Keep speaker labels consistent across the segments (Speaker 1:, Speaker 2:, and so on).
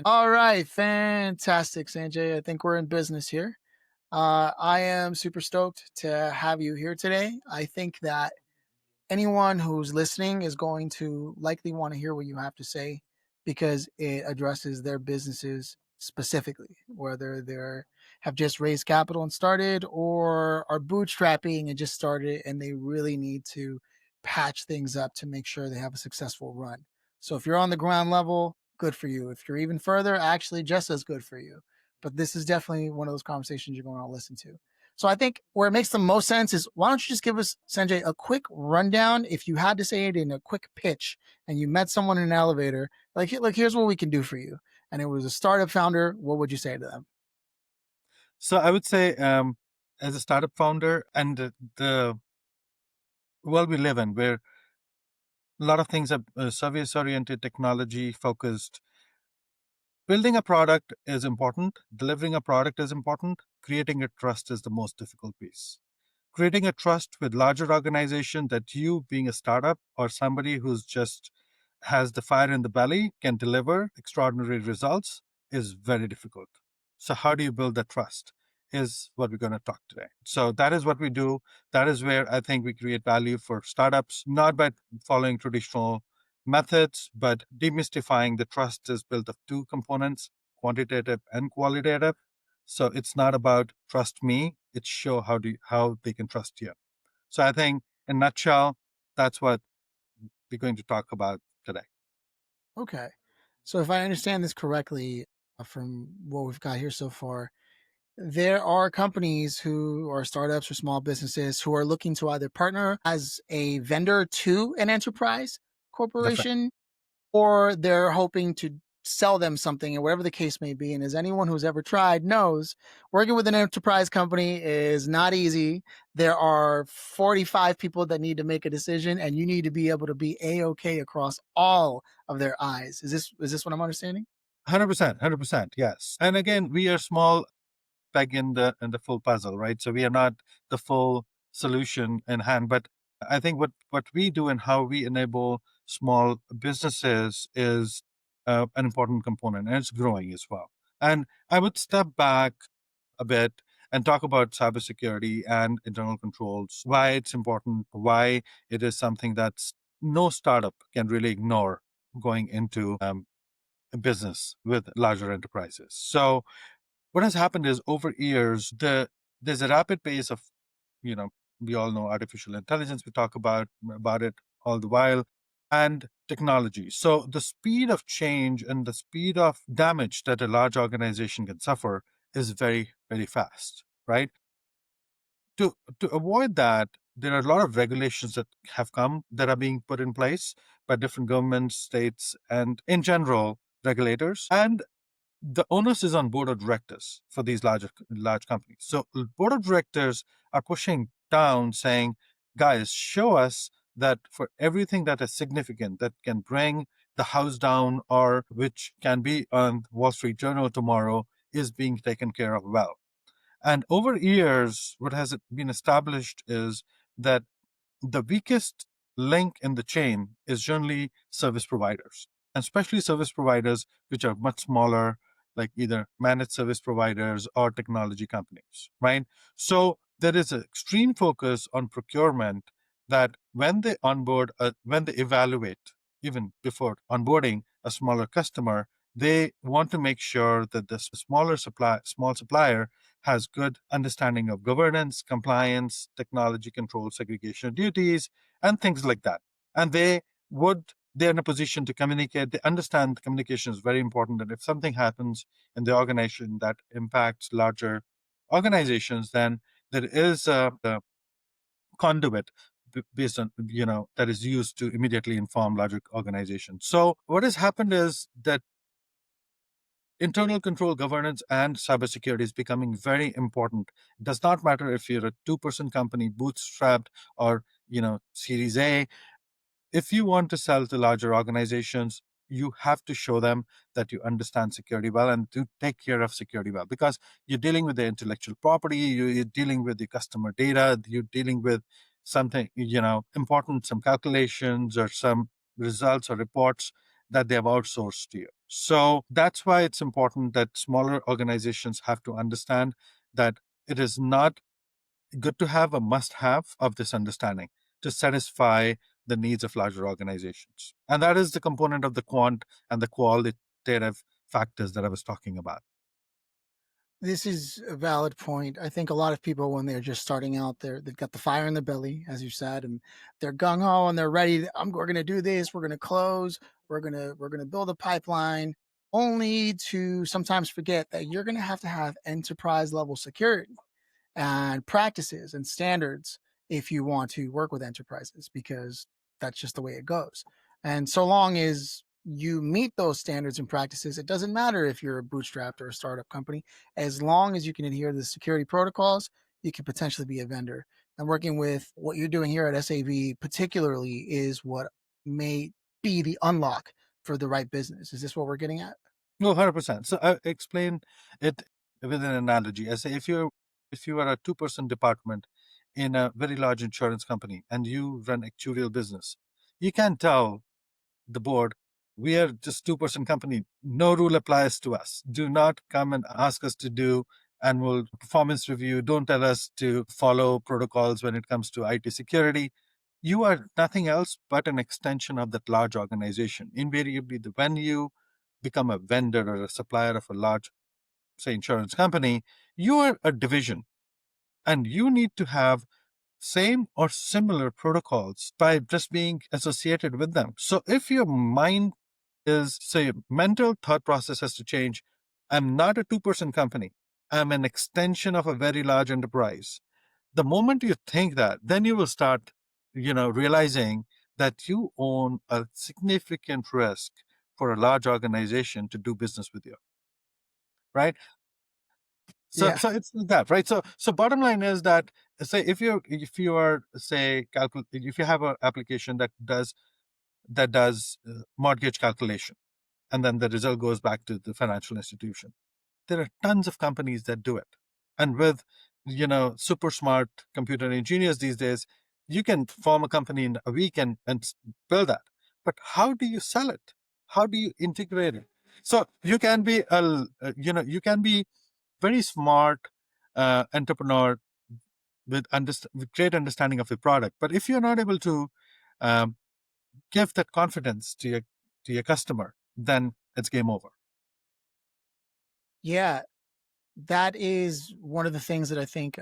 Speaker 1: All right, fantastic, Sanjay. I think we're in business here. I am super stoked to have you here today. I think that anyone who's listening is going to likely want to hear what you have to say because it addresses their businesses specifically, whether they have just raised capital and started or are bootstrapping and just started and they really need to patch things up to make sure they have a successful run. So if you're on the ground level, good for you. If you're even further, actually just as good for you. But this is definitely one of those conversations you're going to listen to. So I think where it makes the most sense is why don't you just give us, Sanjay, a quick rundown if you had to say it in a quick pitch and you met someone in an elevator, like here's what we can do for you. And it was a startup founder, what would you say to them?
Speaker 2: So I would say, as a startup founder and the world we live in, where a lot of things are service oriented, technology focused, building a product is important, delivering a product is important, creating a trust is the most difficult piece. Creating a trust with larger organization that you being a startup or somebody who's just has the fire in the belly can deliver extraordinary results is very difficult. So how do you build that trust is what we're going to talk today. So that is what we do. That is where I think we create value for startups, not by following traditional methods, but demystifying the trust is built of two components, quantitative and qualitative. So it's not about trust me, it's show how they can trust you. So I think in a nutshell, that's what we're going to talk about today.
Speaker 1: Okay. So if I understand this correctly from what we've got here so far, there are companies who are startups or small businesses who are looking to either partner as a vendor to an enterprise
Speaker 2: That's right.
Speaker 1: corporation or they're hoping to sell them something or whatever the case may be. And as anyone who's ever tried knows, working with an enterprise company is not easy. There are 45 people that need to make a decision and you need to be able to be a-okay across all of their eyes. Is this what I'm understanding?
Speaker 2: 100%, 100%, yes. And again, we are small peg in the full puzzle, right? So we are not the full solution in hand, but I think what we do and how we enable small businesses is an important component, and it's growing as well. And I would step back a bit and talk about cybersecurity and internal controls, why it's important, why it is something that's no startup can really ignore going into a business with larger enterprises. So what has happened is over years, there's a rapid pace of, you know, we all know artificial intelligence. We talk about it all the while, and technology. So the speed of change and the speed of damage that a large organization can suffer is very, very fast, right? To avoid that, there are a lot of regulations that have come that are being put in place by different governments, states, and in general regulators. And the onus is on board of directors for these large companies. So board of directors are pushing down, saying, "Guys, show us that for everything that is significant that can bring the house down or which can be on Wall Street Journal tomorrow is being taken care of well." And over years, what has been established is that the weakest link in the chain is generally service providers, and especially service providers which are much smaller, like either managed service providers or technology companies, right? So there is an extreme focus on procurement that when they onboard, when they evaluate, even before onboarding a smaller customer, they want to make sure that the small supplier has good understanding of governance, compliance, technology control, segregation of duties, and things like that. And they're in a position to communicate. They understand communication is very important. And if something happens in the organization that impacts larger organizations, then there is a conduit based on, that is used to immediately inform larger organizations. So what has happened is that internal control, governance, and cybersecurity is becoming very important. It does not matter if you're a 2% company, bootstrapped, or Series A. If you want to sell to larger organizations, you have to show them that you understand security well and to take care of security well, because you're dealing with the intellectual property, you're dealing with the customer data, you're dealing with something important, some calculations or some results or reports that they have outsourced to you. So that's why it's important that smaller organizations have to understand that it is not good to have a must have of this understanding to satisfy the needs of larger organizations. And that is the component of the quant and the qualitative factors that I was talking about.
Speaker 1: This is a valid point. I think a lot of people, when they're just starting out, they've got the fire in the belly, as you said, and they're gung ho and they're ready. We're going to do this. We're going to close. We're going to build a pipeline, only to sometimes forget that you're going to have enterprise level security and practices and standards if you want to work with enterprises, because that's just the way it goes. And so long as you meet those standards and practices, it doesn't matter if you're a bootstrapped or a startup company. As long as you can adhere to the security protocols, you can potentially be a vendor. And working with what you're doing here at SAV, particularly, is what may be the unlock for the right business. Is this what we're getting at?
Speaker 2: No, 100%. So I explain it with an analogy. I say if you are a two-person department in a very large insurance company and you run actuarial business, you can tell the board, we are just two-person company. No rule applies to us. Do not come and ask us to do annual performance review. Don't tell us to follow protocols when it comes to IT security. You are nothing else but an extension of that large organization. Invariably, when you become a vendor or a supplier of a large, say, insurance company, you are a division and you need to have same or similar protocols by just being associated with them. So if your mind is, say, mental thought process has to change. I'm not a two-person company. I'm an extension of a very large enterprise. The moment you think that, then you will start, realizing that you own a significant risk for a large organization to do business with you, right? So,
Speaker 1: Yeah.
Speaker 2: so it's like that, right? So bottom line is that, say, if you are, say, if you have an application that does mortgage calculation, and then the result goes back to the financial institution. There are tons of companies that do it. And with, super smart computer engineers these days, you can form a company in a week and build that. But how do you sell it? How do you integrate it? So you can be very smart entrepreneur with great understanding of the product. But if you're not able to um, give that confidence to your customer, then it's game over.
Speaker 1: Yeah. That is one of the things that I think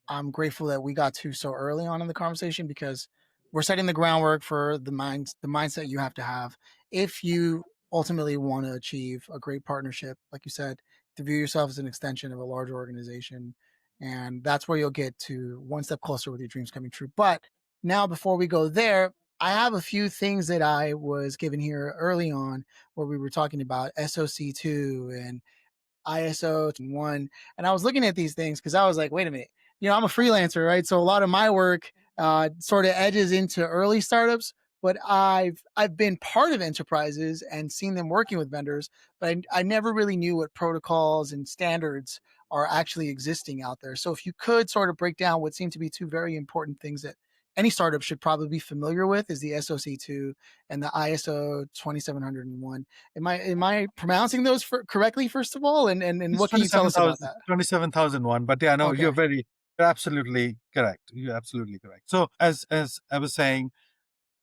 Speaker 1: I'm grateful that we got to so early on in the conversation, because we're setting the groundwork for the mindset you have to have if you ultimately want to achieve a great partnership. Like you said, to view yourself as an extension of a larger organization, and that's where you'll get to one step closer with your dreams coming true. But now, before we go there, I have a few things that I was given here early on, where we were talking about SOC2 and ISO one. And I was looking at these things because I was like, wait a minute, I'm a freelancer, right? So a lot of my work sort of edges into early startups, but I've been part of enterprises and seen them working with vendors, but I never really knew what protocols and standards are actually existing out there. So if you could sort of break down what seem to be two very important things that any startup should probably be familiar with, is the SOC2 and the ISO 2701. Am I pronouncing those correctly, first of all? And
Speaker 2: It's
Speaker 1: what can you tell us about that?
Speaker 2: 27,001. But yeah, no,
Speaker 1: Okay.
Speaker 2: you're absolutely correct. You're absolutely correct. So as I was saying,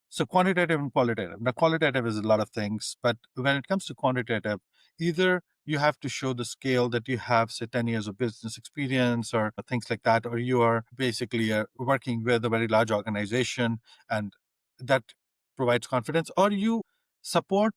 Speaker 2: so quantitative and qualitative. Now, qualitative is a lot of things, but when it comes to quantitative, either you have to show the scale that you have, say, 10 years of business experience or things like that, or you are basically working with a very large organization and that provides confidence, or you support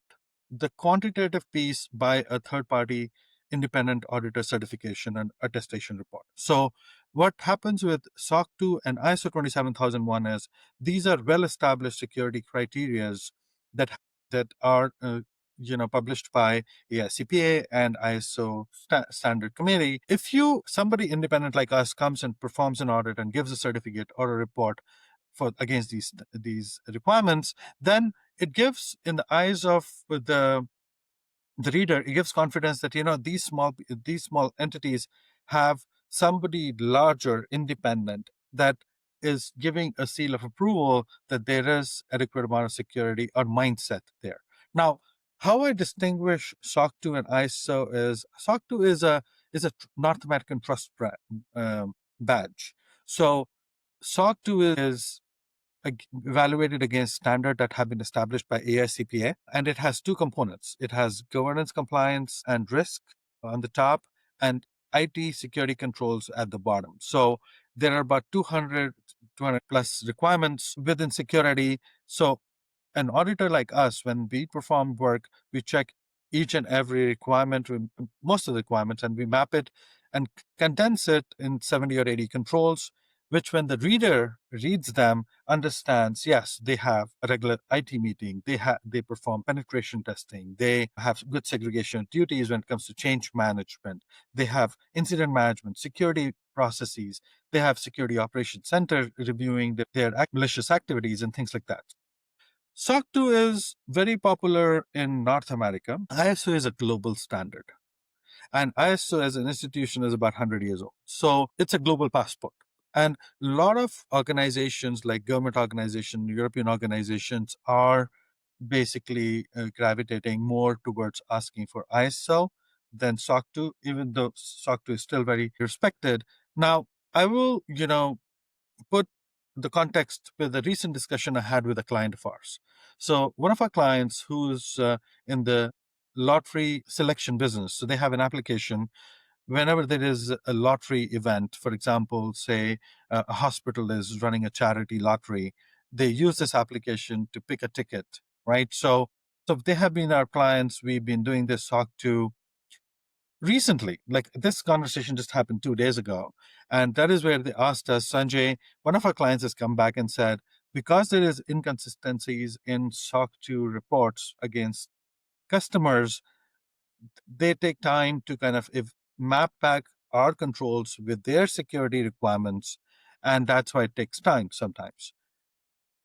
Speaker 2: the quantitative piece by a third party independent auditor certification and attestation report. So what happens with SOC 2 and ISO 27001 is these are well-established security criterias that are published by CPA and ISO standard committee. If somebody independent like us comes and performs an audit and gives a certificate or a report for against these requirements, then it gives, in the eyes of the reader, it gives confidence that these small entities have somebody larger independent that is giving a seal of approval that there is adequate amount of security or mindset there. Now, How I distinguish SOC 2 and ISO is SOC 2 is a North American trust badge. So SOC 2 is evaluated against standards that have been established by AICPA, and it has two components. It has governance, compliance, and risk on the top, and IT security controls at the bottom. So there are about 200 plus requirements within security. So an auditor like us, when we perform work, we check each and every requirement, most of the requirements, and we map it and condense it in 70 or 80 controls, which when the reader reads them, understands, yes, they have a regular IT meeting, they perform penetration testing, they have good segregation of duties when it comes to change management, they have incident management, security processes, they have security operations center reviewing their malicious activities and things like that. SOC 2 is very popular in North America. ISO is a global standard. And ISO as an institution is about 100 years old. So it's a global passport. And a lot of organizations like government organizations, European organizations are basically gravitating more towards asking for ISO than SOC 2, even though SOC 2 is still very respected. Now, I will, put the context with a recent discussion I had with a client of ours. So one of our clients who's in the lottery selection business, so they have an application whenever there is a lottery event, for example, say a hospital is running a charity lottery, they use this application to pick a ticket, right? So they have been our clients. We've been doing this SOC 2 recently. Like this conversation just happened 2 days ago. And that is where they asked us, Sanjay, one of our clients has come back and said, because there is inconsistencies in SOC 2 reports against customers, they take time to kind of map back our controls with their security requirements. And that's why it takes time sometimes.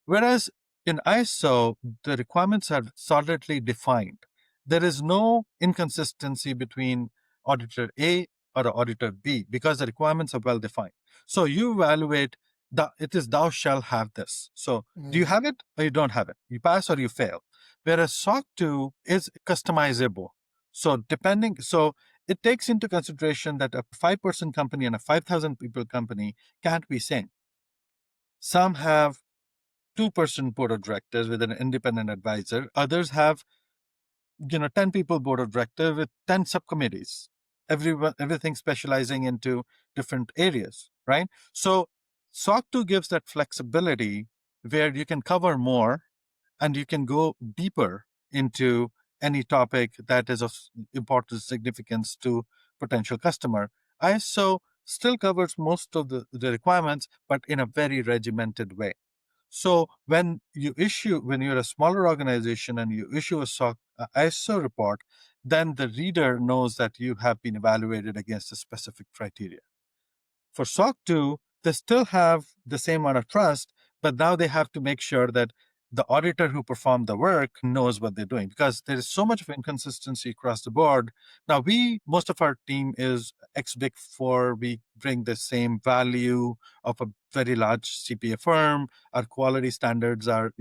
Speaker 2: Whereas in ISO, the requirements are solidly defined. There is no inconsistency between auditor A or auditor B because the requirements are well defined. So you evaluate it is thou shall have this. So do you
Speaker 1: Mm.
Speaker 2: have it or you don't have it? You pass or you fail. Whereas SOC 2 is customizable. So it takes into consideration that a 5-person company and a 5,000 people company can't be same. Some have two-person board of directors with an independent advisor. Others have, 10 people board of director with 10 subcommittees. Everything specializing into different areas, right? So SOC 2 gives that flexibility where you can cover more and you can go deeper into any topic that is of important significance to potential customer. ISO still covers most of the requirements, but in a very regimented way. So when you're a smaller organization and you issue a ISO report, then the reader knows that you have been evaluated against a specific criteria. For SOC 2, they still have the same amount of trust, but now they have to make sure that the auditor who performed the work knows what they're doing because there is so much of inconsistency across the board. Now, most of our team is ex Big Four. We bring the same value of a very large CPA firm. Our quality standards are,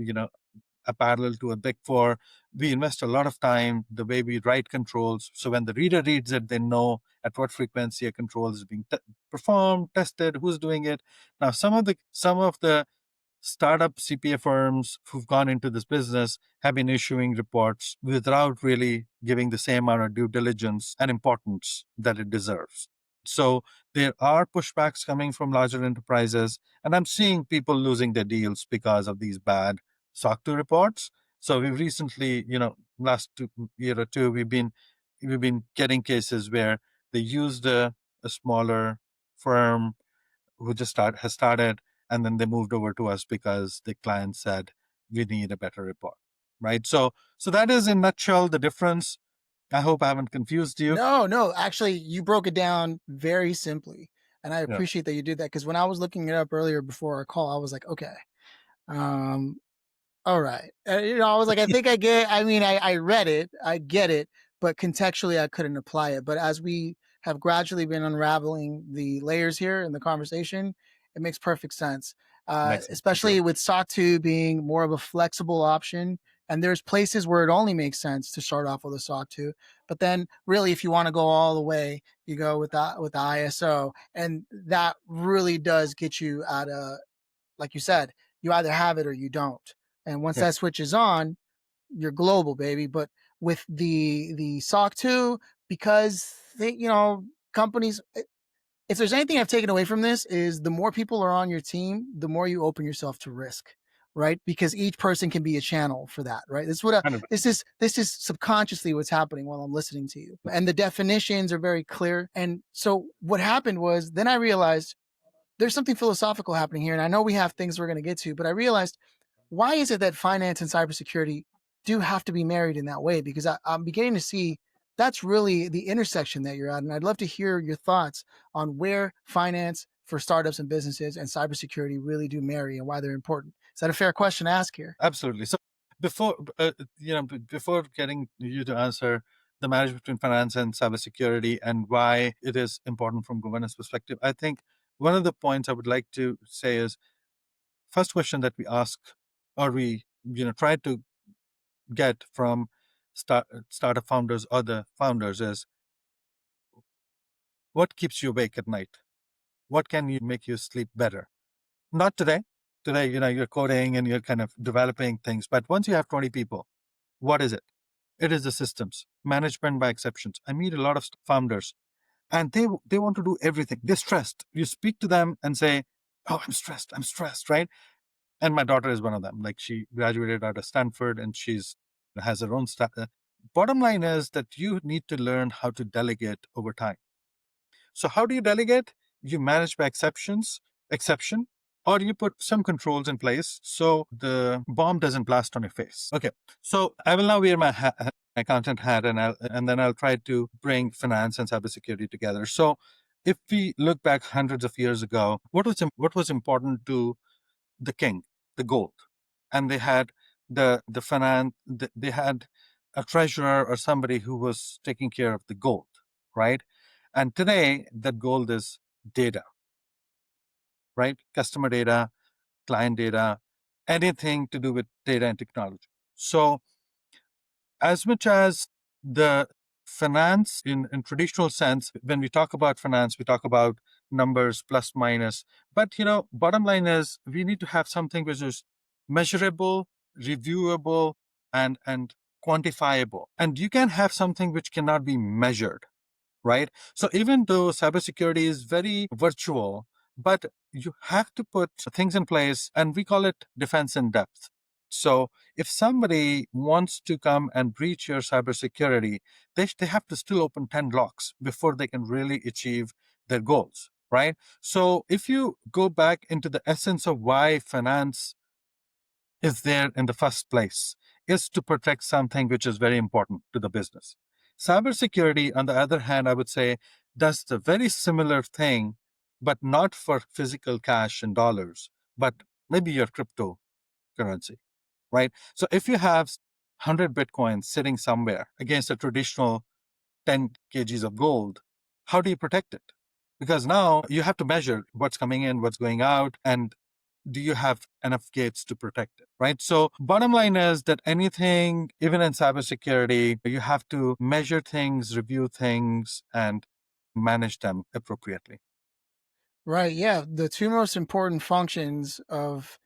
Speaker 2: a parallel to a Big Four. We invest a lot of time the way we write controls. So when the reader reads it, they know at what frequency a control is being performed, tested, who's doing it. Now, some of the startup CPA firms who've gone into this business have been issuing reports without really giving the same amount of due diligence and importance that it deserves. So there are pushbacks coming from larger enterprises, and I'm seeing people losing their deals because of these bad SOC 2 reports. So we've recently, last year or two, we've been getting cases where they used a smaller firm who has started, and then they moved over to us because the client said we need a better report, right? So that is in nutshell the difference. I hope I haven't confused you.
Speaker 1: No, no, actually, you broke it down very simply. And I
Speaker 2: Yeah,
Speaker 1: appreciate that you did that because when I was looking it up earlier before our call, I was like, okay, um, all right. I was like, I think I mean, I read it, I get it, but contextually, I couldn't apply it. But as we have gradually been unraveling the layers here in the conversation, it makes perfect sense.
Speaker 2: makes sense. Thank you.
Speaker 1: Especially with SOC 2 being more of a flexible option And there's places where it only makes sense to start off with a SOC 2. But then really, if you want to go all the way, you go with the ISO. And that really does get you at a, like you said, you either have it or you don't. And once
Speaker 2: Yeah,
Speaker 1: that switch is on, you're global, baby. But with the SOC 2, because they, companies, if there's anything I've taken away from this, is the more people are on your team, the more you open yourself to risk, right? Because each person can be a channel for that, right? This is what
Speaker 2: 100%.
Speaker 1: this is subconsciously what's happening while I'm listening to you, and the definitions are very clear. And so what happened was, then I realized there's something philosophical happening here, and I know we have things we're going to get to, but I realized, why is it that finance and cybersecurity do have to be married in that way? Because I'm beginning to see that's really the intersection that you're at. And I'd love to hear your thoughts on where finance for startups and businesses and cybersecurity really do marry and why they're important. Is that a fair question to ask here?
Speaker 2: Absolutely. So before before getting you to answer the marriage between finance and cybersecurity and why it is important from governance perspective, I think one of the points I would like to say is, first question that we ask, or we try to get from startup founders or the founders, is what keeps you awake at night? What can you make you sleep better? Not today. Today, you're coding and you're kind of developing things. But once you have 20 people, what is it? It is the systems, management by exceptions. I meet a lot of founders and they want to do everything. They're stressed. You speak to them and say, "Oh, I'm stressed," right? And my daughter is one of them. Like, she graduated out of Stanford and she's has her own stuff. Bottom line is that you need to learn how to delegate over time. So how do you delegate? You manage by exception, or you put some controls in place so the bomb doesn't blast on your face. Okay, so I will now wear my accountant hat, and then I'll try to bring finance and cybersecurity together. So if we look back hundreds of years ago, what was important to the king? The gold. And they had the finance. They had a treasurer or somebody who was taking care of the gold, right? And today, that gold is data, right? Customer data, client data, anything to do with data and technology. So, as much as the finance in traditional sense, when we talk about finance, we talk about numbers, plus, minus. But, bottom line is we need to have something which is measurable, reviewable, and quantifiable. And you can have something which cannot be measured, right? So even though cybersecurity is very virtual, but you have to put things in place, and we call it defense in depth. So if somebody wants to come and breach your cybersecurity, they have to still open 10 locks before they can really achieve their goals, right? So if you go back into the essence of why finance is there in the first place, is to protect something which is very important to the business. Cybersecurity, on the other hand, I would say, does the very similar thing, but not for physical cash and dollars, but maybe your cryptocurrency, right? So if you have 100 Bitcoins sitting somewhere against a traditional 10 kgs of gold, how do you protect it? Because now you have to measure what's coming in, what's going out, and do you have enough gates to protect it, right? So bottom line is that anything, even in cybersecurity, you have to measure things, review things, and manage them appropriately.
Speaker 1: Right. Yeah. The two most important functions of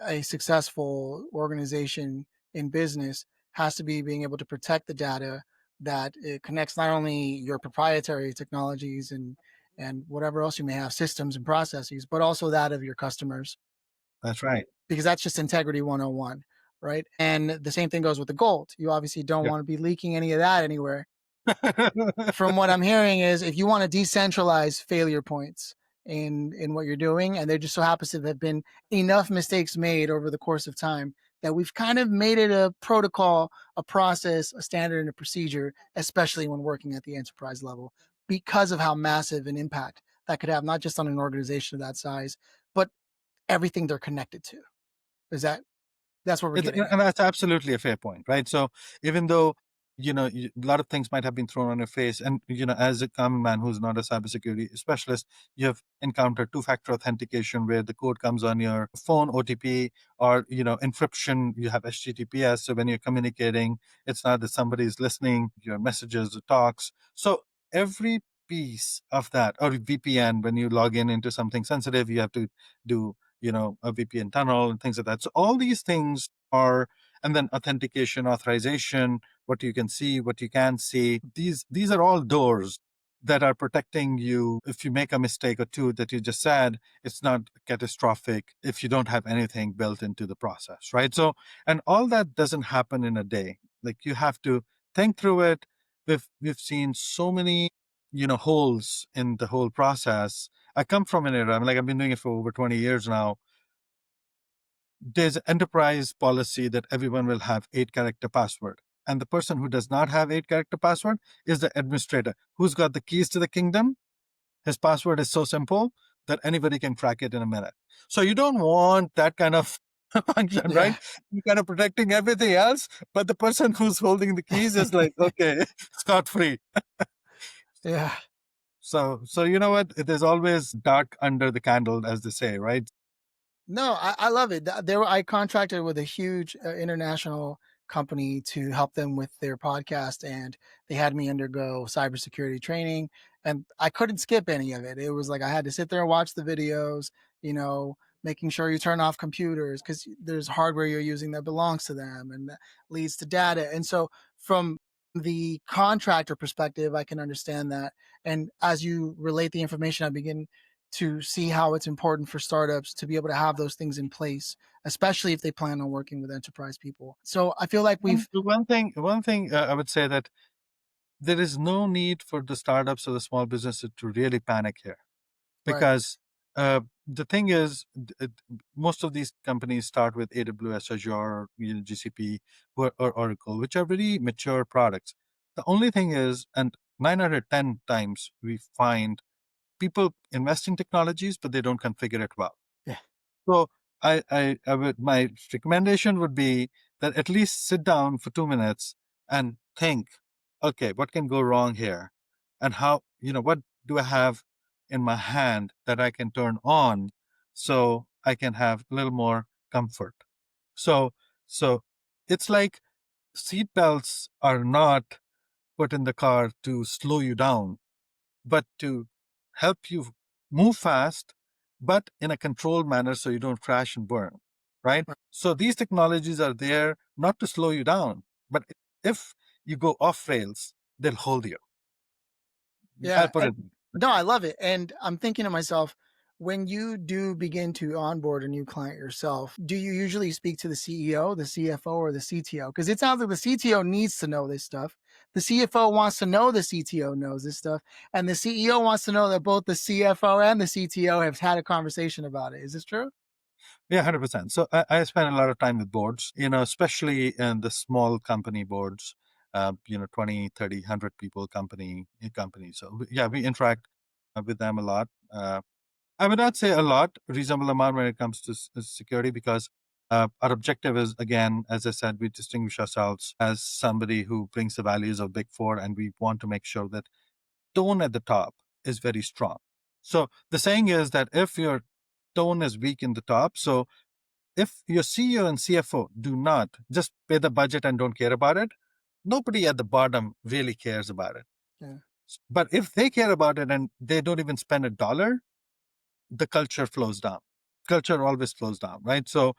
Speaker 1: a successful organization in business has to be being able to protect the data that it connects not only your proprietary technologies and whatever else you may have, systems and processes, but also that of your customers,
Speaker 2: That's right.
Speaker 1: because that's just integrity 101, right? And the same thing goes with the gold. You obviously don't
Speaker 2: Yeah.
Speaker 1: want to be leaking any of that anywhere. From what I'm hearing is, if you want to decentralize failure points in what you're doing, and there just so happens to have been enough mistakes made over the course of time that we've kind of made it a protocol, a process, a standard, and a procedure, especially when working at the enterprise level, because of how massive an impact that could have, not just on an organization of that size, but everything they're connected to. Is that that's what we're getting at?
Speaker 2: And that's absolutely a fair point, right? So even though a lot of things might have been thrown on your face. And, as a common man who's not a cybersecurity specialist, you have encountered two-factor authentication where the code comes on your phone, OTP, or, encryption, you have HTTPS. So when you're communicating, it's not that somebody is listening, your messages, or talks. So every piece of that, or VPN, when you log in into something sensitive, you have to do, a VPN tunnel and things like that. So all these things are, and then authentication, authorization, what you can see, what you can't see. These are all doors that are protecting you. If you make a mistake or two that you just said, it's not catastrophic if you don't have anything built into the process, right? So, and all that doesn't happen in a day. Like, you have to think through it. We've seen so many, holes in the whole process. I come from an era, I've been doing it for over 20 years now. There's an enterprise policy that everyone will have 8-character password. And the person who does not have 8-character password is the administrator who's got the keys to the kingdom. His password is so simple that anybody can crack it in a minute. So you don't want that kind of function, right?
Speaker 1: Yeah,
Speaker 2: You're kind of protecting everything else, but the person who's holding the keys is like, okay, scot free.
Speaker 1: yeah.
Speaker 2: So you know what? There's always dark under the candle, as they say, right?
Speaker 1: No, I love it. I contracted with a huge international company to help them with their podcast, and they had me undergo cybersecurity training, and I couldn't skip any of it. It was like I had to sit there and watch the videos, making sure you turn off computers because there's hardware you're using that belongs to them and that leads to data. And so, from the contractor perspective, I can understand that. And as you relate the information, I begin to see how it's important for startups to be able to have those things in place, especially if they plan on working with enterprise people. So I feel like
Speaker 2: And
Speaker 1: we've
Speaker 2: one thing I would say that there is no need for the startups or the small businesses to really panic here,
Speaker 1: right.
Speaker 2: because the thing is, most of these companies start with AWS, Azure, GCP, or Oracle, which are very mature products. The only thing is, and 910 times we find people invest in technologies, but they don't configure it well.
Speaker 1: Yeah.
Speaker 2: So my recommendation would be that at least sit down for 2 minutes and think, okay, what can go wrong here? And what do I have in my hand that I can turn on so I can have a little more comfort? So, so it's like seatbelts are not put in the car to slow you down, but to help you move fast, but in a controlled manner so you don't crash and burn, right?
Speaker 1: Right.
Speaker 2: So these technologies are there not to slow you down, but if you go off rails, they'll hold you. I'll
Speaker 1: Yeah.
Speaker 2: put it.
Speaker 1: No, I love it. And I'm thinking to myself, when you do begin to onboard a new client yourself, do you usually speak to the CEO, the CFO, or the CTO? Because it sounds like the CTO needs to know this stuff. The CFO wants to know the CTO knows this stuff. And the CEO wants to know that both the CFO and the CTO have had a conversation about it. Is this true?
Speaker 2: Yeah, 100%. So I spend a lot of time with boards, especially in the small company boards, 20, 30, 100 people companies. So yeah, we interact with them a lot. I would not say a lot, reasonable amount when it comes to security, because our objective is, again, as I said, we distinguish ourselves as somebody who brings the values of Big Four, and we want to make sure that tone at the top is very strong. So the saying is that if your tone is weak in the top, so if your CEO and CFO do not just pay the budget and don't care about it, nobody at the bottom really cares about it.
Speaker 1: Yeah.
Speaker 2: But if they care about it and they don't even spend a dollar, the culture flows down. Culture always flows down, right? So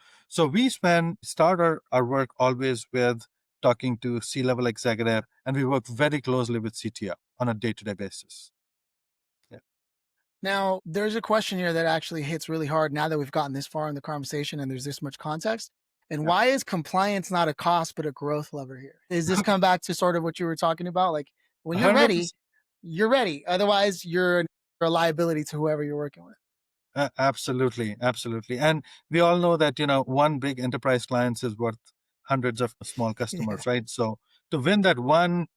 Speaker 2: we start our work always with talking to C-level executive, and we work very closely with CTO on a day-to-day basis. Yeah.
Speaker 1: Now, there's a question here that actually hits really hard now that we've gotten this far in the conversation and there's this much context. And
Speaker 2: Yeah.
Speaker 1: why is compliance not a cost but a growth lever here? Is this come back to sort of what you were talking about? Like when you're ready,
Speaker 2: 100%.
Speaker 1: you're ready. Otherwise, you're a liability to whoever you're working with.
Speaker 2: Absolutely, absolutely. And we all know that, one big enterprise client is worth hundreds of small
Speaker 1: Yeah.
Speaker 2: customers, right? So to win that one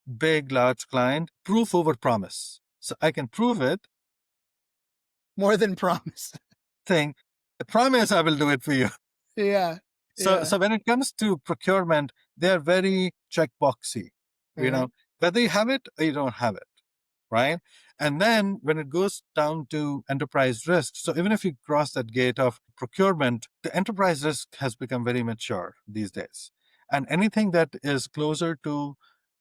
Speaker 2: big, large client, proof over promise. So I can prove it,
Speaker 1: More than promise.
Speaker 2: saying, I promise I will do it for you.
Speaker 1: Yeah.
Speaker 2: So,
Speaker 1: Yeah.
Speaker 2: so when it comes to procurement, they're very checkboxy. you
Speaker 1: Right.
Speaker 2: know, whether you have it or you don't have it, right? And then when it goes down to enterprise risk, so even if you cross that gate of procurement, the enterprise risk has become very mature these days. And anything that is closer to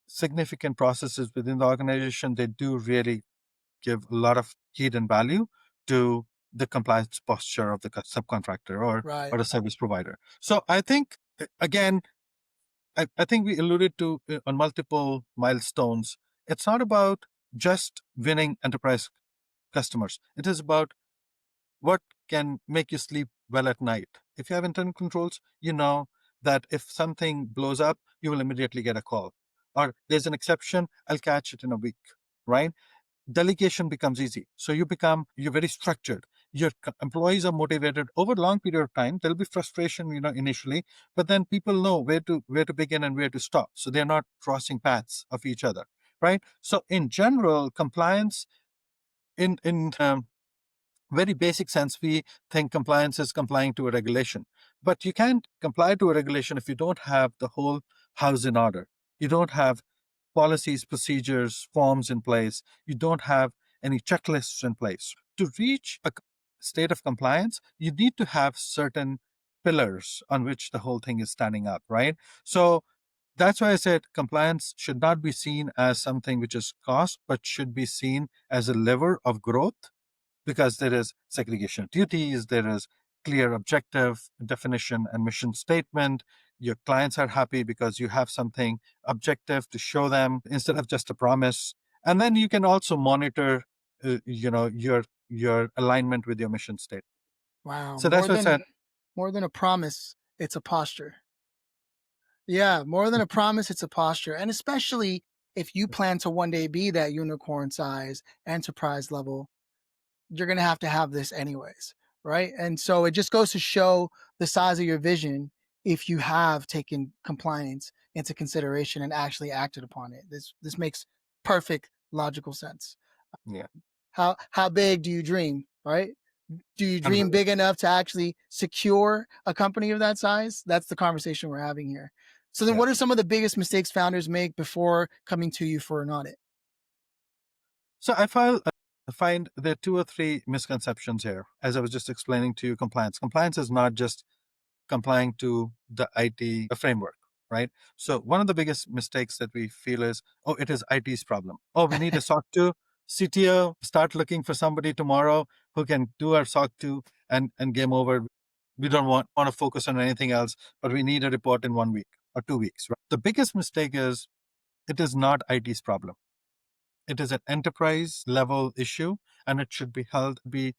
Speaker 2: significant processes within the organization, they do really give a lot of heed and value to the compliance posture of the subcontractor
Speaker 1: Right.
Speaker 2: or a service provider. So I think, again, I think we alluded to on multiple milestones. It's not about just winning enterprise customers. It is about what can make you sleep well at night. If you have internal controls, you know that if something blows up, you will immediately get a call. Or there's an exception, I'll catch it in a week, right? Delegation becomes easy. So you're very structured. Your employees are motivated over a long period of time. There'll be frustration, initially, but then people know where to begin and where to stop. So they're not crossing paths of each other, right? So in general, compliance in very basic sense, we think compliance is complying to a regulation. But you can't comply to a regulation if you don't have the whole house in order. You don't have policies, procedures, forms in place. You don't have any checklists in place. To reach a state of compliance, you need to have certain pillars on which the whole thing is standing up, right? So that's why I said compliance should not be seen as something which is cost, but should be seen as a lever of growth, because there is segregation of duties, there is clear objective definition and mission statement. Your clients are happy because you have something objective to show them instead of just a promise. And then you can also monitor, your alignment with your mission statement.
Speaker 1: Wow.
Speaker 2: So that's what I said.
Speaker 1: More than a promise, it's a posture. Yeah, more than a promise, it's a posture. And especially if you plan to one day be that unicorn size enterprise level, you're going to have this anyways. Right. And so it just goes to show the size of your vision if you have taken compliance into consideration and actually acted upon it. This makes perfect logical sense.
Speaker 2: Yeah.
Speaker 1: How big do you dream? Right. Do you dream
Speaker 2: 100%.
Speaker 1: big enough to actually secure a company of that size? That's the conversation we're having here. So then
Speaker 2: Yeah.
Speaker 1: what are some of the biggest mistakes founders make before coming to you for an audit?
Speaker 2: So I find there are two or three misconceptions here. As I was just explaining to you, compliance is not just complying to the IT framework, right? So one of the biggest mistakes that we feel is, oh, it is IT's problem. Oh, we need a SOC 2 CTO. Start looking for somebody tomorrow who can do our SOC 2, and game over. We don't want to focus on anything else, but we need a report in 1 week or 2 weeks. Right? The biggest mistake is it is not IT's problem. It is an enterprise level issue, and it should be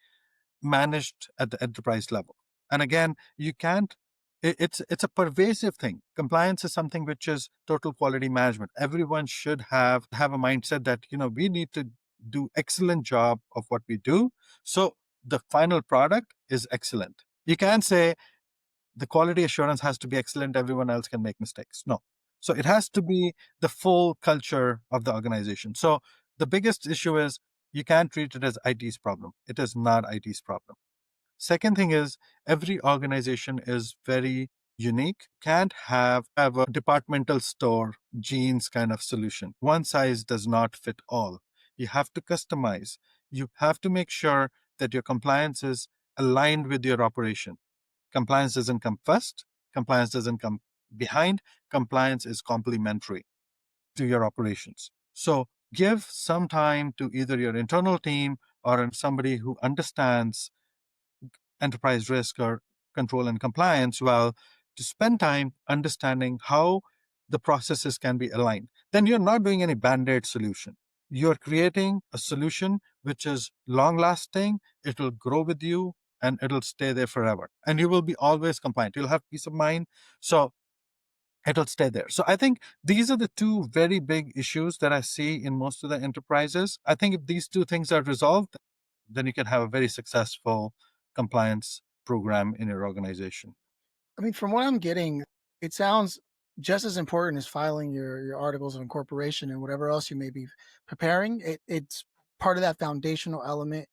Speaker 2: managed at the enterprise level. And again, you can't. It's a pervasive thing. Compliance is something which is total quality management. Everyone should have a mindset that we need to do excellent job of what we do, so the final product is excellent. You can't say the quality assurance has to be excellent, everyone else can make mistakes. No. So it has to be the full culture of the organization. So the biggest issue is you can't treat it as IT's problem. It is not IT's problem. Second thing is every organization is very unique. Can't have a departmental store jeans kind of solution. One size does not fit all. You have to customize. You have to make sure that your compliance is aligned with your operation. Compliance doesn't come first, compliance doesn't come behind, compliance is complementary to your operations. So give some time to either your internal team or somebody who understands enterprise risk or control and compliance well, to spend time understanding how the processes can be aligned. Then you're not doing any band-aid solution. You're creating a solution which is long lasting, it will grow with you, and it'll stay there forever. And you will be always compliant. You'll have peace of mind. So it'll stay there. So I think these are the two very big issues that I see in most of the enterprises. I think if these two things are resolved, then you can have a very successful compliance program in your organization.
Speaker 1: I mean, from what I'm getting, it sounds just as important as filing your articles of incorporation and whatever else you may be preparing. It's part of that foundational element.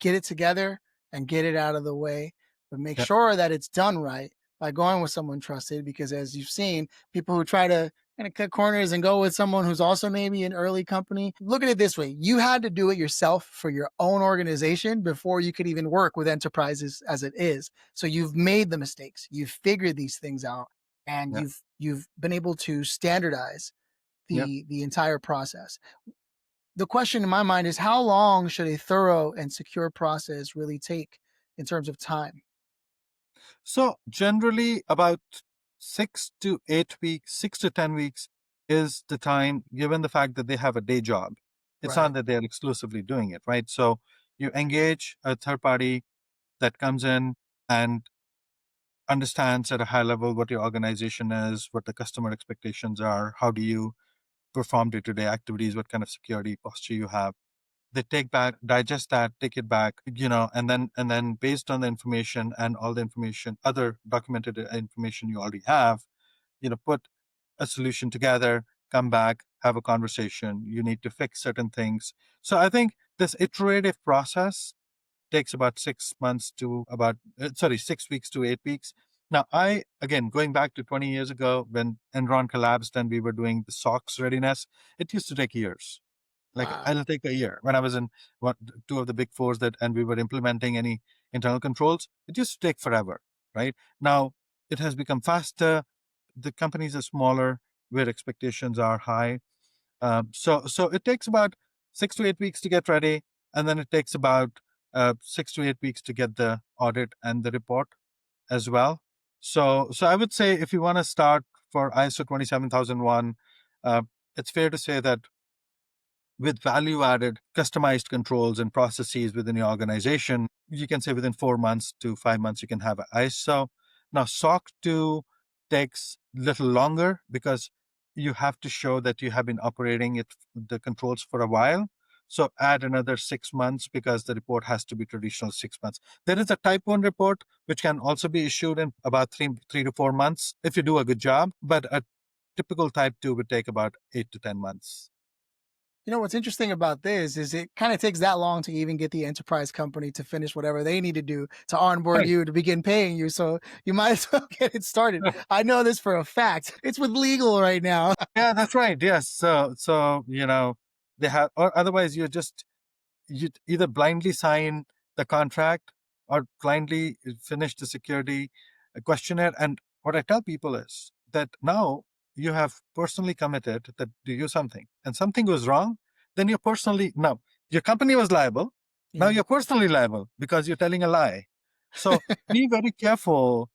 Speaker 1: Get it together and get it out of the way, but make
Speaker 2: Yeah.
Speaker 1: sure that it's done right by going with someone trusted. Because as you've seen, people who try to Gonna cut corners and go with someone who's also maybe an early company. Look at it this way: you had to do it yourself for your own organization before you could even work with enterprises as it is. So you've made the mistakes, you've figured these things out, and
Speaker 2: Yeah.
Speaker 1: you've been able to standardize
Speaker 2: Yep.
Speaker 1: the entire process. The question in my mind is, how long should a thorough and secure process really take in terms of time?
Speaker 2: So generally about 6 to 8 weeks, 6 to 10 weeks is the time, given the fact that they have a day job. It's
Speaker 1: Right.
Speaker 2: not that they're exclusively doing it, right? So you engage a third party that comes in and understands at a high level what your organization is, what the customer expectations are, how do you perform day-to-day activities, what kind of security posture you have. They take back, digest that, take it back, and then based on the information and all the information, other documented information you already have, put a solution together, come back, have a conversation. You need to fix certain things. So I think this iterative process takes about 6 months to about, 6 weeks to 8 weeks. Now, again, going back to 20 years ago when Enron collapsed and we were doing the SOX readiness, it used to take years. Like
Speaker 1: Wow.
Speaker 2: it'll take a year. When I was in two of the big fours and we were implementing any internal controls, it used to take forever, right? Now it has become faster. The companies are smaller where expectations are high. So it takes about 6 to 8 weeks to get ready, and then it takes about 6 to 8 weeks to get the audit and the report as well. So I would say if you want to start for ISO 27001, uh, it's fair to say that with value added customized controls and processes within your organization, you can say within 4 months to 5 months, you can have an ISO. Now, SOC 2 takes a little longer because you have to show that you have been operating the controls for a while. So add another 6 months because the report has to be traditional 6 months. There is a type 1 report, which can also be issued in about 3 to 4 months if you do a good job. But a typical type 2 would take about 8 to 10 months.
Speaker 1: You know what's interesting about this is it kind of takes that long to even get the enterprise company to finish whatever they need to do to onboard
Speaker 2: Right.
Speaker 1: you to begin paying you. So you might as well get it started. I know this for a fact. It's with legal right now.
Speaker 2: Yeah, that's right. Yes. So they have, or otherwise you either blindly sign the contract or blindly finish the security questionnaire. And what I tell people is that now you have personally committed that do you something, and something goes wrong, then you're personally now your company was liable. Now
Speaker 1: Yeah.
Speaker 2: you're personally liable because you're telling a lie. So be very careful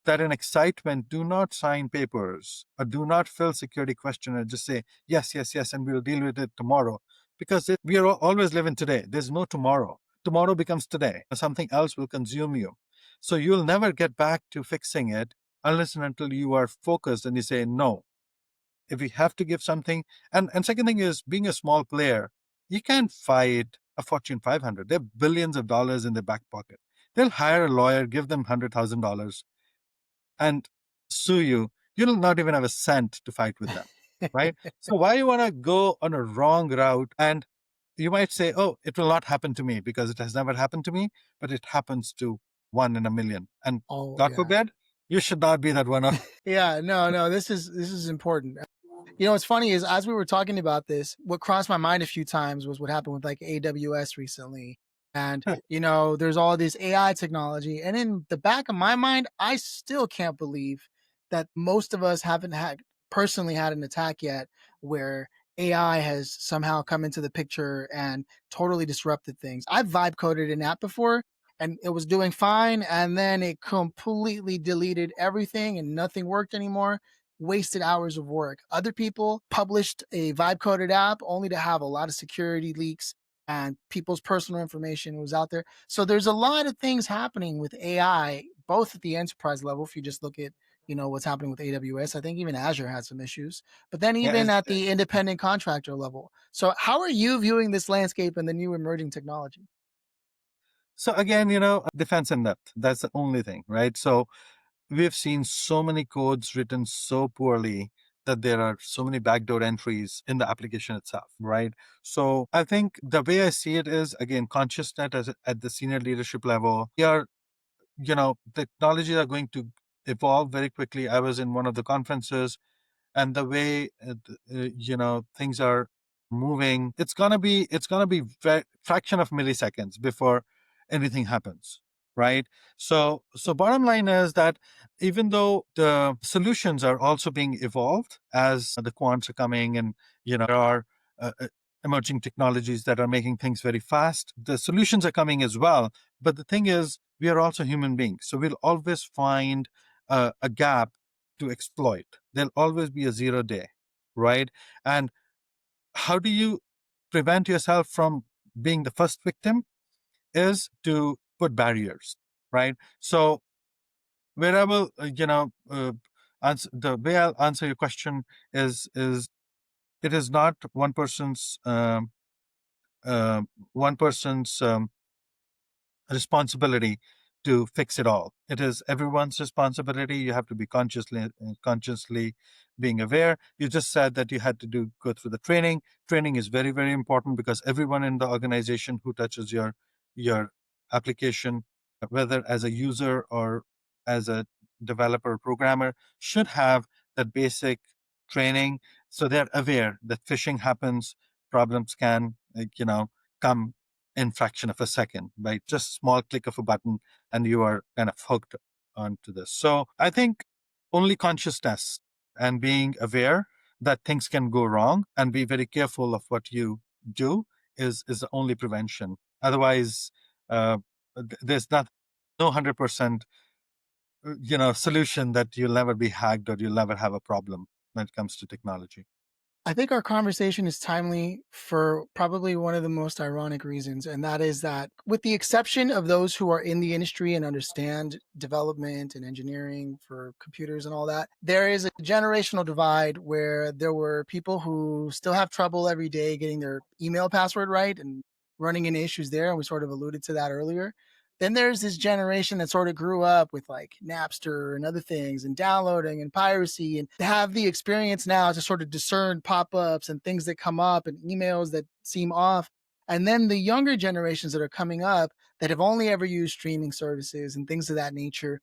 Speaker 2: that in excitement, do not sign papers or do not fill security questionnaire. Just say yes, yes, yes, and we'll deal with it tomorrow. Because we are always living today. There's no tomorrow. Tomorrow becomes today. Something else will consume you. So you'll never get back to fixing it unless and until you are focused and you say no. If we have to give something, and second thing is being a small player, you can't fight a Fortune 500. They have billions of dollars in their back pocket. They'll hire a lawyer, give them $100,000 and sue you, you'll not even have a cent to fight with them, right? So why you want to go on a wrong route? And you might say, "Oh, it will not happen to me because it has never happened to me," but it happens to one in a million. And
Speaker 1: Oh
Speaker 2: God
Speaker 1: yeah.
Speaker 2: forbid, you should not be that one.
Speaker 1: Yeah, no, no, this is important. You know, what's funny is as we were talking about this, what crossed my mind a few times was what happened with like AWS recently. And, there's all this AI technology. And in the back of my mind, I still can't believe that most of us haven't had personally had an attack yet where AI has somehow come into the picture and totally disrupted things. I've vibe coded an app before and it was doing fine. And then it completely deleted everything and nothing worked anymore. Wasted hours of work. Other people published a vibe coded app only to have a lot of security leaks and people's personal information was out there. So there's a lot of things happening with AI, both at the enterprise level. If you just look at, what's happening with AWS, I think even Azure had some issues, but then
Speaker 2: Yeah,
Speaker 1: even at the independent contractor level. So how are you viewing this landscape and the new emerging technology?
Speaker 2: so again, defense in depth. That's the only thing, right? So we've seen so many codes written so poorly that there are so many backdoor entries in the application itself, right? So I think the way I see it is again consciousness at the senior leadership level. Technologies are going to evolve very quickly. I was in one of the conferences and the way things are moving, it's gonna be fraction of milliseconds before anything happens, right? So bottom line is that even though the solutions are also being evolved as the quants are coming, and there are emerging technologies that are making things very fast, the solutions are coming as well. But the thing is, we are also human beings, so we'll always find a gap to exploit. There'll always be a 0 day, right? And how do you prevent yourself from being the first victim? Is to put barriers, right? So where I will, answer, the way I'll answer your question is it is not uh, one person's responsibility to fix it all. It is everyone's responsibility. You have to be consciously being aware. You just said that you had to go through the training. Training is very, very important, because everyone in the organization who touches your application, whether as a user or as a developer programmer, should have that basic training, so they're aware that phishing happens. Problems can come in fraction of a second, by just small click of a button, and you are kind of hooked onto this. So I think only consciousness and being aware that things can go wrong, and be very careful of what you do, is the only prevention. Otherwise, there's no 100% solution that you'll never be hacked or you'll never have a problem when it comes to technology.
Speaker 1: I think our conversation is timely for probably one of the most ironic reasons, and that is that, with the exception of those who are in the industry and understand development and engineering for computers and all that, there is a generational divide where there were people who still have trouble every day getting their email password right and running into issues there. And we sort of alluded to that earlier. Then there's this generation that sort of grew up with like Napster and other things and downloading and piracy, and have the experience now to sort of discern pop-ups and things that come up and emails that seem off. And then the younger generations that are coming up that have only ever used streaming services and things of that nature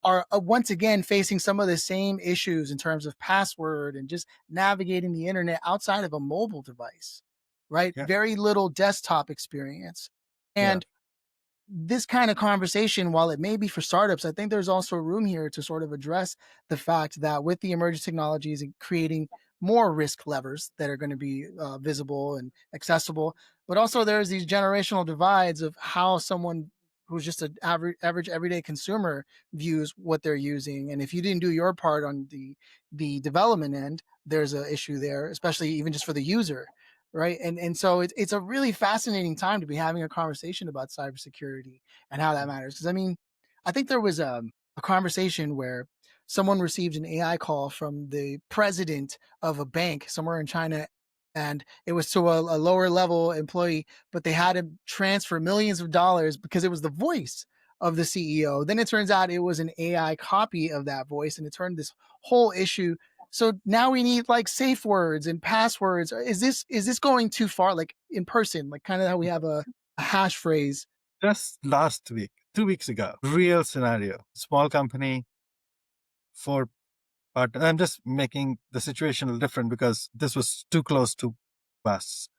Speaker 1: are once again facing some of the same issues in terms of password and just navigating the internet outside of a mobile device, right?
Speaker 2: Yeah.
Speaker 1: Very little desktop experience.
Speaker 2: Yeah.
Speaker 1: And this kind of conversation, while it may be for startups, I think there's also room here to sort of address the fact that with the emerging technologies and creating more risk levers that are going to be visible and accessible, but also there's these generational divides of how someone who's just an average everyday consumer views what they're using. And if you didn't do your part on the development end, there's an issue there, especially even just for the user, right? And so it's a really fascinating time to be having a conversation about cybersecurity and how that matters. Because I mean, I think there was a conversation where someone received an AI call from the president of a bank somewhere in China, and it was to a lower level employee, but they had to transfer millions of dollars because it was the voice of the CEO. Then it turns out it was an AI copy of that voice, and it turned this whole issue. So now we need like safe words and passwords. Is this going too far? Like in person, like kind of how we have a hash phrase.
Speaker 2: Just last week, 2 weeks ago, real scenario, small company, four partners. I'm just making the situation a little different because this was too close to us.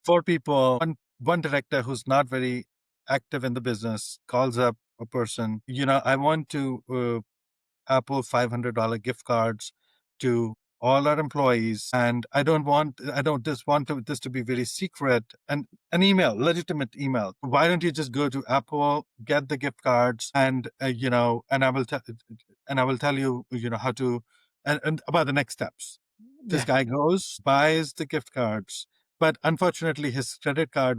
Speaker 2: Four people, one director who's not very active in the business calls up a person. I want to Apple $500 gift cards to all our employees, and I don't just want this to be very secret. And an email, legitimate email. Why don't you just go to Apple, get the gift cards, and I will tell you, how to, and about the next steps. This
Speaker 1: Yeah.
Speaker 2: guy goes, buys the gift cards, but unfortunately his credit card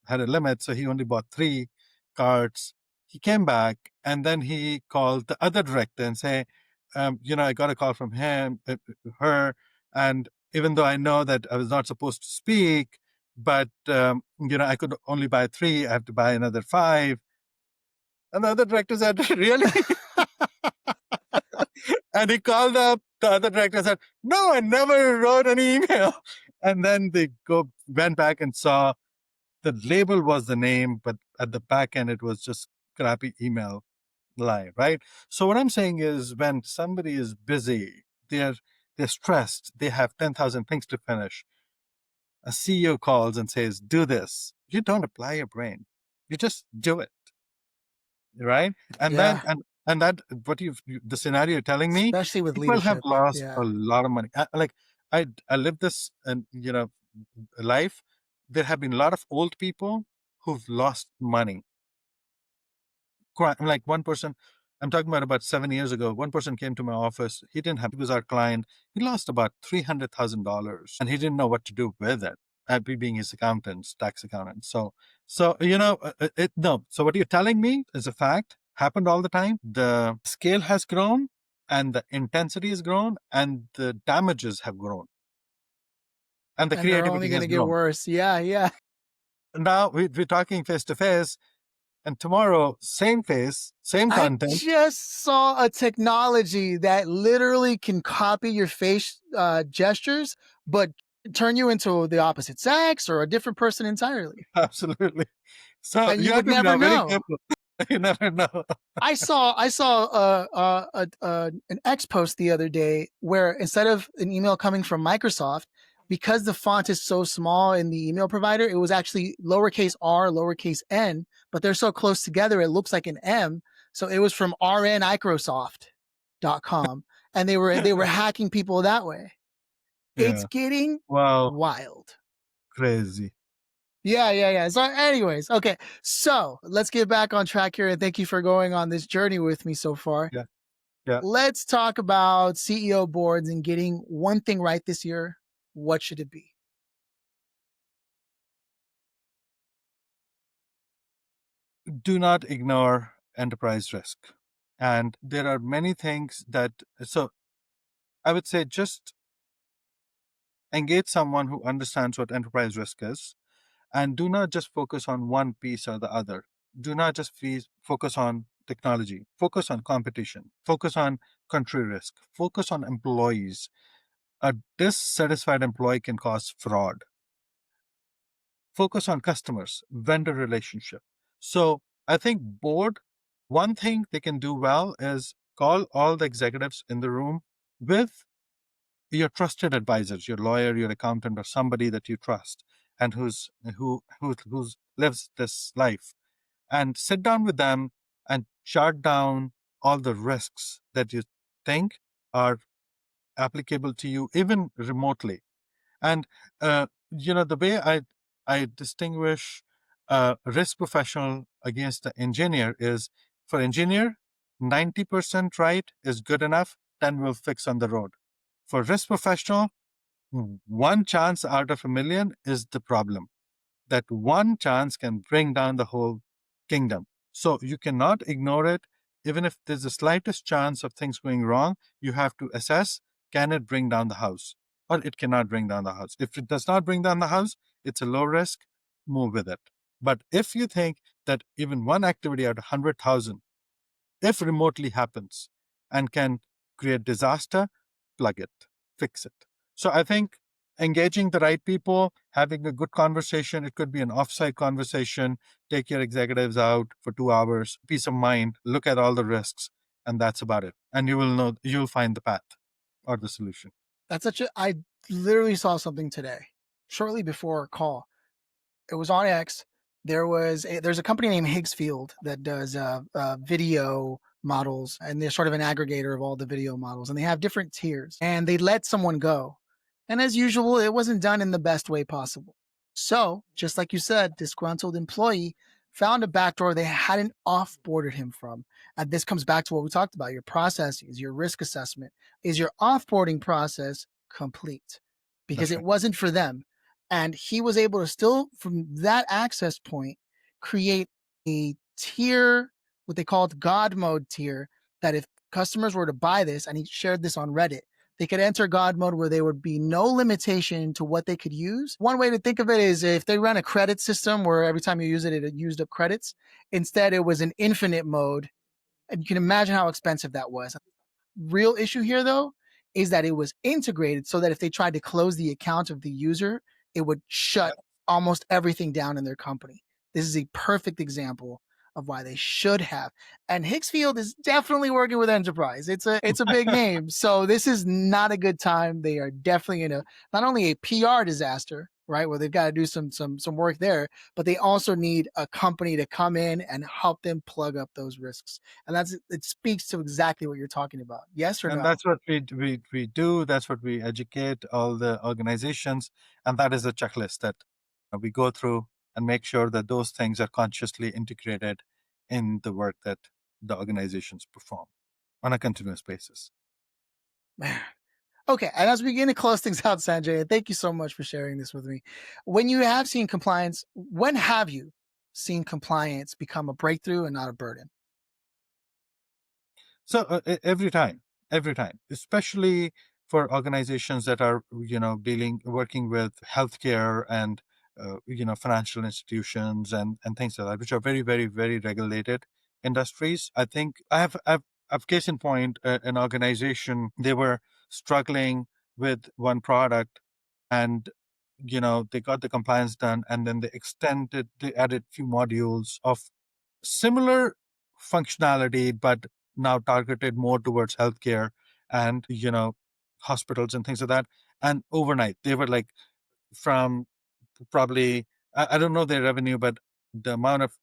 Speaker 2: had a limit, so he only bought 3 cards. He came back, and then he called the other director and say, I got a call from her, and even though I know that I was not supposed to speak, but I could only buy 3, I have to buy another 5. And the other director said, really? And he called up the other director and said, no, I never wrote an email. And then they went back and saw the label was the name, but at the back end, it was just crappy email line, right? So what I'm saying is, when somebody is busy, they're they're stressed, they have 10,000 things to finish. A CEO calls and says, do this. You don't apply your brain. You just do it, right? And then,
Speaker 1: Yeah.
Speaker 2: and that, the scenario you're telling me,
Speaker 1: Especially with
Speaker 2: people have
Speaker 1: leadership.
Speaker 2: lost a
Speaker 1: Yeah.
Speaker 2: lot of money. Like, I live this, and life. There have been a lot of old people who've lost money. Like one person, I'm talking about 7 years ago. One person came to my office. He didn't have, he was our client. He lost about $300,000, and he didn't know what to do with it. We being his accountants, tax accountant. So no. So what you're telling me is a fact. Happened all the time. The scale has grown, and the intensity has grown, and the damages have grown, and the
Speaker 1: And they're only
Speaker 2: creativity
Speaker 1: going
Speaker 2: has
Speaker 1: to get
Speaker 2: grown.
Speaker 1: worse. Yeah. Yeah.
Speaker 2: Now we're talking face to face, and tomorrow, same face, same
Speaker 1: I
Speaker 2: content.
Speaker 1: just saw a technology that literally can copy your face gestures, but turn you into the opposite sex or a different person entirely.
Speaker 2: Absolutely. So
Speaker 1: And
Speaker 2: you
Speaker 1: you
Speaker 2: have
Speaker 1: would
Speaker 2: to be
Speaker 1: never
Speaker 2: now very
Speaker 1: know.
Speaker 2: careful. You never know.
Speaker 1: I saw an X post the other day where instead of an email coming from Microsoft, because the font is so small in the email provider, it was actually lowercase r, lowercase n, but they're so close together, it looks like an M. So it was from rnmicrosoft.com, and they were hacking people that way. It's
Speaker 2: Yeah.
Speaker 1: getting
Speaker 2: Wow.
Speaker 1: wild.
Speaker 2: Crazy.
Speaker 1: Yeah, yeah, yeah. So, anyways, okay. So let's get back on track here, and thank you for going on this journey with me so far.
Speaker 2: Yeah. Yeah.
Speaker 1: Let's talk about CEO boards and getting one thing right this year. What should it be?
Speaker 2: Do not ignore enterprise risk. And there are many things so I would say just engage someone who understands what enterprise risk is, and do not just focus on one piece or the other. Do not just focus on technology, focus on competition, focus on country risk, focus on employees. A dissatisfied employee can cause fraud. Focus on customers, vendor relationship. So I think board, one thing they can do well is call all the executives in the room with your trusted advisors, your lawyer, your accountant, or somebody that you trust and who's lives this life, and sit down with them and chart down all the risks that you think are applicable to you, even remotely. And the way I distinguish a risk professional against the engineer is, for engineer, 90% right is good enough, 10 will fix on the road. For risk professional, one chance out of a million is the problem. That one chance can bring down the whole kingdom. So you cannot ignore it. Even if there's the slightest chance of things going wrong, you have to assess, can it bring down the house? Or it cannot bring down the house. If it does not bring down the house, it's a low risk, move with it. But if you think that even one activity out of 100,000, if remotely happens and can create disaster, plug it, fix it. So I think engaging the right people, having a good conversation, it could be an offsite conversation, take your executives out for 2 hours, peace of mind, look at all the risks, and that's about it. And you'll find the path or the solution.
Speaker 1: That's such a. I literally saw something today, shortly before our call. It was on X. There's a company named Higgsfield that does video models, and they're sort of an aggregator of all the video models, and they have different tiers. And they let someone go, and as usual, it wasn't done in the best way possible. So, just like you said, disgruntled employee found a backdoor they hadn't offboarded him from. And this comes back to what we talked about: your processes, your risk assessment. Is your offboarding process complete? Because
Speaker 2: That's
Speaker 1: it
Speaker 2: right.
Speaker 1: wasn't for them, and he was able to still, from that access point, create a tier, what they called God mode tier, that if customers were to buy this, and he shared this on Reddit, they could enter God mode where there would be no limitation to what they could use. One way to think of it is if they run a credit system where every time you use it, it used up credits. Instead, it was an infinite mode. And you can imagine how expensive that was. Real issue here, though, is that it was integrated so that if they tried to close the account of the user, it would shut almost everything down in their company. This is a perfect example of why they should have. And Hicksfield is definitely working with enterprise. It's a big name. So this is not a good time. They are definitely in a not only a PR disaster, right? Where they've got to do some work there, but they also need a company to come in and help them plug up those risks. And it speaks to exactly what you're talking about. Yes or
Speaker 2: And
Speaker 1: no?
Speaker 2: that's what we do. That's what we educate all the organizations. And that is a checklist that we go through and make sure that those things are consciously integrated in the work that the organizations perform on a continuous basis.
Speaker 1: Man. Okay, and as we begin to close things out, Sanjay, and thank you so much for sharing this with me. When have you seen compliance become a breakthrough and not a burden?
Speaker 2: So every time, especially for organizations that are working with healthcare and financial institutions and things like that, which are very very very regulated industries. I think I've case in point an organization. They were struggling with one product, and they got the compliance done, and then they added few modules of similar functionality, but now targeted more towards healthcare and hospitals and things like that. And overnight, they were like from probably I don't know their revenue, but the amount of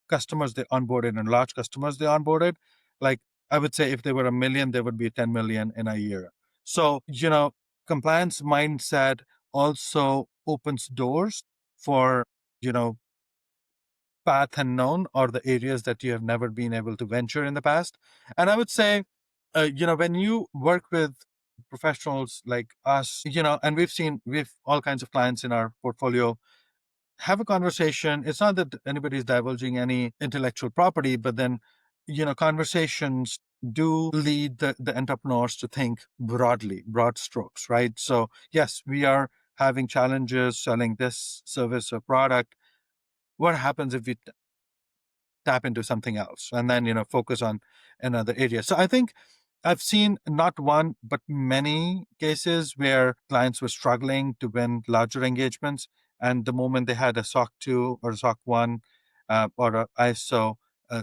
Speaker 2: customers they onboarded and large customers they onboarded, like I would say if they were a million, there would be 10 million in a year. So compliance mindset also opens doors for you know path unknown or the areas that you have never been able to venture in the past. And I would say, when you work with professionals like us, and we've all kinds of clients in our portfolio, have a conversation. It's not that anybody's divulging any intellectual property, but then, conversations do lead the entrepreneurs to think broadly, broad strokes, right? So, yes, we are having challenges selling this service or product. What happens if we tap into something else and then focus on another area? So I think I've seen not one but many cases where clients were struggling to win larger engagements, and the moment they had a SOC 2 or a SOC 1 or a ISO,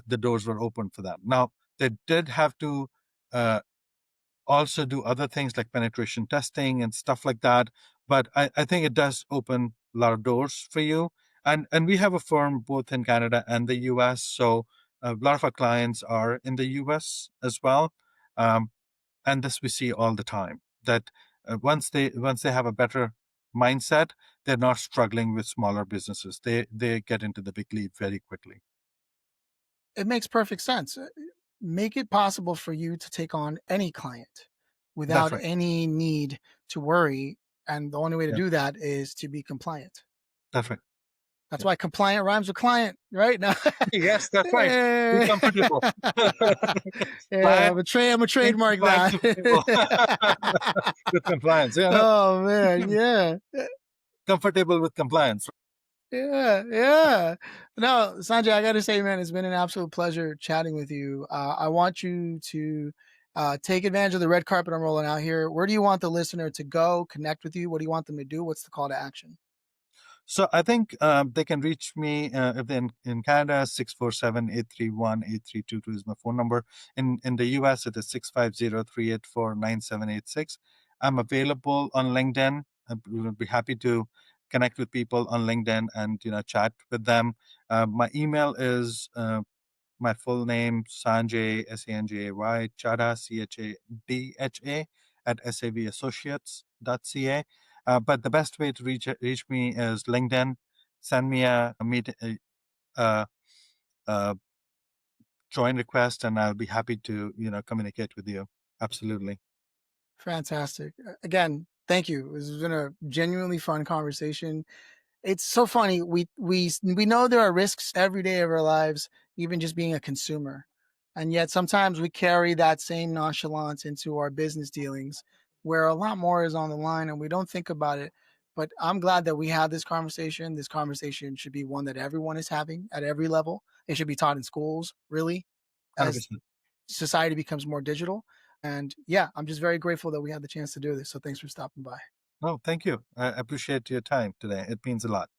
Speaker 2: the doors were open for them. Now they did have to uh, also do other things like penetration testing and stuff like that. But I think it does open a lot of doors for you. And we have a firm both in Canada and the US. So a lot of our clients are in the US as well. Um, and this we see all the time that once they have a better mindset, they're not struggling with smaller businesses. They get into the big league very quickly.
Speaker 1: It makes perfect sense. Make it possible for you to take on any client
Speaker 2: That's
Speaker 1: without
Speaker 2: right.
Speaker 1: any need to worry. And the only way to
Speaker 2: Yeah,
Speaker 1: do that is to be compliant.
Speaker 2: that's right.
Speaker 1: That's
Speaker 2: Yeah.
Speaker 1: why compliant rhymes with client, right? Now,
Speaker 2: Yes, that's right. Be
Speaker 1: yeah,
Speaker 2: comfortable.
Speaker 1: yeah,
Speaker 2: Client
Speaker 1: I'm a
Speaker 2: being
Speaker 1: trademark
Speaker 2: compliant
Speaker 1: that.
Speaker 2: to people with compliance. Yeah, no,
Speaker 1: Oh man, yeah.
Speaker 2: comfortable with compliance.
Speaker 1: Yeah, yeah. No, Sanjay, I got to say, man, it's been an absolute pleasure chatting with you. I want you to take advantage of the red carpet I'm rolling out here. Where do you want the listener to go, connect with you? What do you want them to do? What's the call to action?
Speaker 2: So I think they can reach me if they're in Canada, 647-831-8322 is my phone number. In the US, it is 650-384-9786. I'm available on LinkedIn. I would be happy to connect with people on LinkedIn and chat with them. My email is my full name, Sanjay, Sanjay, Chadha, Chadha, at SAV Associates.ca. But the best way to reach me is LinkedIn. Send me a uh, join request, and I'll be happy to communicate with you. Absolutely.
Speaker 1: Fantastic. Again, thank you. This has been a genuinely fun conversation. It's so funny. We know there are risks every day of our lives, even just being a consumer, and yet sometimes we carry that same nonchalance into our business dealings, where a lot more is on the line, and we don't think about it. But I'm glad that we had this conversation. This conversation should be one that everyone is having at every level. It should be taught in schools, really, as
Speaker 2: 100%.
Speaker 1: society becomes more digital. And yeah, I'm just very grateful that we had the chance to do this. So thanks for stopping by.
Speaker 2: Oh, thank you. I appreciate your time today. It means a lot.